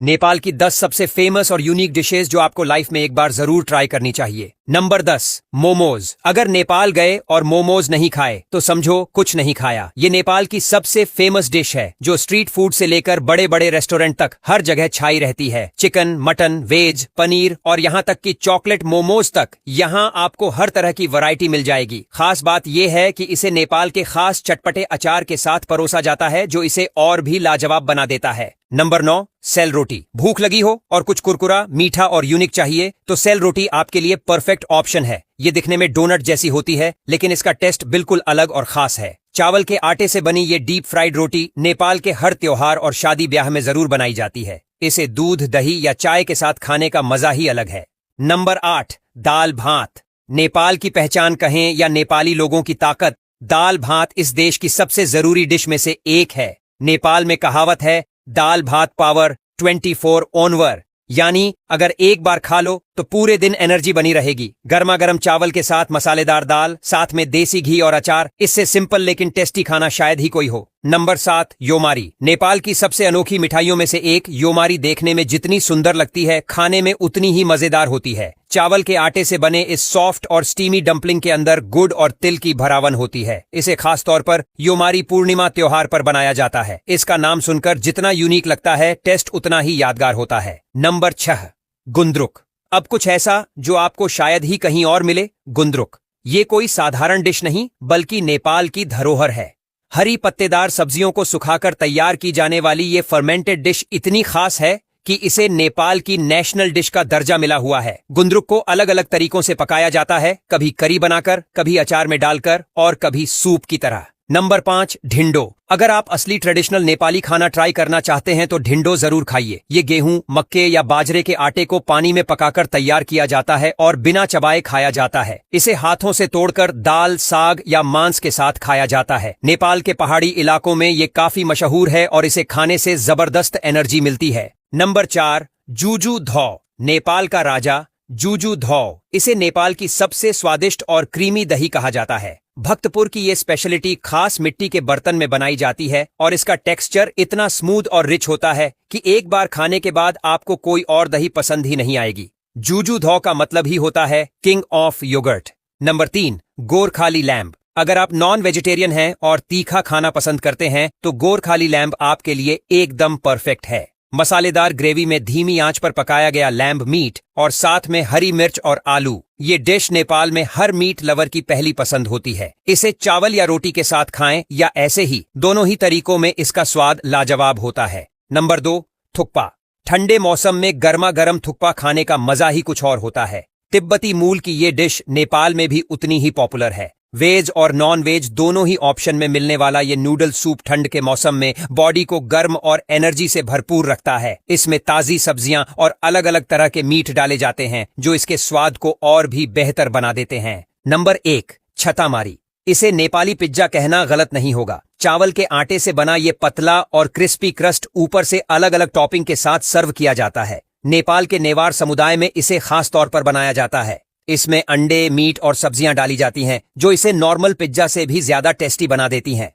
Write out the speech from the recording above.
नेपाल की 10 सबसे फेमस और यूनिक डिशेस जो आपको लाइफ में एक बार जरूर ट्राई करनी चाहिए। नंबर 10, मोमोज। अगर नेपाल गए और मोमोज नहीं खाए तो समझो कुछ नहीं खाया। ये नेपाल की सबसे फेमस डिश है जो स्ट्रीट फूड से लेकर बड़े बड़े रेस्टोरेंट तक हर जगह छाई रहती है। चिकन, मटन, वेज, पनीर और यहाँ तक कि चॉकलेट मोमोज तक यहाँ आपको हर तरह की वैरायटी मिल जाएगी। खास बात यह है कि इसे नेपाल के खास चटपटे अचार के साथ परोसा जाता है जो इसे और भी लाजवाब बना देता है। नंबर 9, सेल रोटी। भूख लगी हो और कुछ कुरकुरा, मीठा और यूनिक चाहिए तो सेल रोटी आपके लिए परफेक्ट ऑप्शन है। ये दिखने में डोनट जैसी होती है लेकिन इसका टेस्ट बिल्कुल अलग और खास है। चावल के आटे से बनी ये डीप फ्राइड रोटी नेपाल के हर त्योहार और शादी ब्याह में जरूर बनाई जाती है। इसे दूध, दही या चाय के साथ खाने का मजा ही अलग है। नंबर 8, दाल भात। नेपाल की पहचान कहें या नेपाली लोगों की ताकत, दाल भात इस देश की सबसे जरूरी डिश में से एक है। नेपाल में कहावत है, दाल भात पावर 24 ऑनवर, यानी अगर एक बार खा लो तो पूरे दिन एनर्जी बनी रहेगी। गर्मा गर्म चावल के साथ मसालेदार दाल, साथ में देसी घी और अचार, इससे सिंपल लेकिन टेस्टी खाना शायद ही कोई हो। नंबर 7, योमारी। नेपाल की सबसे अनोखी मिठाइयों में से एक योमारी देखने में जितनी सुंदर लगती है, खाने में उतनी ही मजेदार होती है। चावल के आटे से बने इस सॉफ्ट और स्टीमी डंपलिंग के अंदर गुड़ और तिल की भरावन होती है। इसे खास तौर पर योमारी पूर्णिमा त्योहार पर बनाया जाता है। इसका नाम सुनकर जितना यूनिक लगता है, टेस्ट उतना ही यादगार होता है। नंबर 6, गुन्द्रुक। अब कुछ ऐसा जो आपको शायद ही कहीं और मिले, गुन्द्रुक। ये कोई साधारण डिश नहीं बल्कि नेपाल की धरोहर है। हरी पत्तेदार सब्जियों को सुखाकर तैयार की जाने वाली ये फर्मेंटेड डिश इतनी खास है कि इसे नेपाल की नेशनल डिश का दर्जा मिला हुआ है। गुन्द्रुक को अलग अलग तरीकों से पकाया जाता है, कभी करी बनाकर, कभी अचार में डालकर और कभी सूप की तरह। नंबर 5, ढिंडो। अगर आप असली ट्रेडिशनल नेपाली खाना ट्राई करना चाहते हैं तो ढिंडो जरूर खाइए। ये गेहूं, मक्के या बाजरे के आटे को पानी में पकाकर तैयार किया जाता है और बिना चबाए खाया जाता है। इसे हाथों से तोड़कर दाल, साग या मांस के साथ खाया जाता है। नेपाल के पहाड़ी इलाकों में ये काफी मशहूर है और इसे खाने से जबरदस्त एनर्जी मिलती है। नंबर 4, जुजु धौ। नेपाल का राजा जुजु धौ। इसे नेपाल की सबसे स्वादिष्ट और क्रीमी दही कहा जाता है। भक्तपुर की ये स्पेशलिटी खास मिट्टी के बर्तन में बनाई जाती है और इसका टेक्सचर इतना स्मूथ और रिच होता है कि एक बार खाने के बाद आपको कोई और दही पसंद ही नहीं आएगी। जुजु धौ का मतलब ही होता है king of yoghurt. Number 3, Gorkhali lamb. अगर आप नॉन वेजिटेरियन हैं और तीखा खाना पसंद करते हैं तो गोरखाली लैम्ब आपके लिए एकदम परफेक्ट है। मसालेदार ग्रेवी में धीमी आंच पर पकाया गया लैम्ब मीट और साथ में हरी मिर्च और आलू, ये डिश नेपाल में हर मीट लवर की पहली पसंद होती है। इसे चावल या रोटी के साथ खाएं या ऐसे ही, दोनों ही तरीकों में इसका स्वाद लाजवाब होता है। नंबर 2, थुक्पा। ठंडे मौसम में गर्मा गर्म थुक्पा खाने का मजा ही कुछ और होता है। तिब्बती मूल की ये डिश नेपाल में भी उतनी ही पॉपुलर है। वेज और नॉन वेज दोनों ही ऑप्शन में मिलने वाला ये नूडल सूप ठंड के मौसम में बॉडी को गर्म और एनर्जी से भरपूर रखता है। इसमें ताजी सब्जियां और अलग अलग तरह के मीट डाले जाते हैं जो इसके स्वाद को और भी बेहतर बना देते हैं। नंबर 1, छतामारी। इसे नेपाली पिज्जा कहना गलत नहीं होगा। चावल के आटे से बना ये पतला और क्रिस्पी क्रस्ट ऊपर से अलग अलग टॉपिंग के साथ सर्व किया जाता है। नेपाल के नेवार समुदाय में इसे खास तौर पर बनाया जाता है। इसमें अंडे, मीट और सब्जियां डाली जाती हैं जो इसे नॉर्मल पिज्जा से भी ज्यादा टेस्टी बना देती हैं।